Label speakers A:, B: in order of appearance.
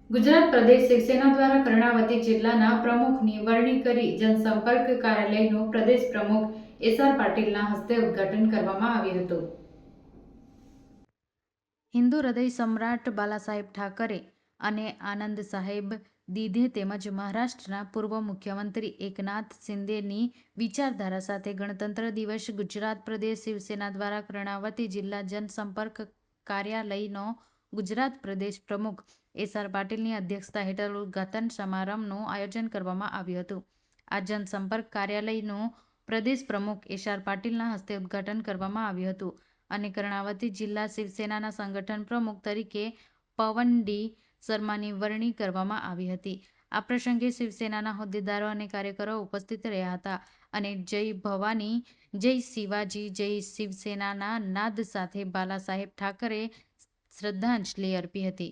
A: ગુજરાત પ્રદેશ શિવસેના દ્વારા કર્ણાવતી જિલ્લાના પ્રમુખની વરણી કરી જનસંપર્ક કાર્યાલયનું પ્રદેશ પ્રમુખ એસ.આર. પાટીલના હસ્તે ઉદ્ઘાટન કરવામાં આવ્યું હતું. હિન્દુ હૃદય સમ્રાટ બાલાસાહેબ ઠાકરે અને આનંદ સાહેબ દીધે તેમજ મહારાષ્ટ્રના પૂર્વ મુખ્યમંત્રી એકનાથ શિંદેની વિચારધારા સાથે ગણતંત્ર દિવસ ગુજરાત પ્રદેશ શિવસેના દ્વારા કર્ણાવતી જિલ્લા જનસંપર્ક કાર્યાલયનો ગુજરાત પ્રદેશ પ્રમુખ એસ.આર. પાટીલની અધ્યક્ષતા હેઠળ ઉદ્ઘાટન સમારંભનું આયોજન કરવામાં આવ્યું હતું. આ જનસંપર્ક કાર્યાલયનું પ્રદેશ પ્રમુખ એસ.આર. પાટીલના હસ્તે ઉદ્ઘાટન કરવામાં આવ્યું હતું અને કર્ણાવતી જિલ્લા શિવસેનાના સંગઠન પ્રમુખ તરીકે પવન ડી. શર્માની વરણી કરવામાં આવી હતી. આ પ્રસંગે શિવસેનાના હોદ્દેદારો અને કાર્યકરો ઉપસ્થિત રહ્યા હતા અને જય ભવાની, જય શિવાજી, જય શિવસેનાના નાદ સાથે બાલાસાહેબ ઠાકરે શ્રદ્ધાંજલિ અર્પી હતી.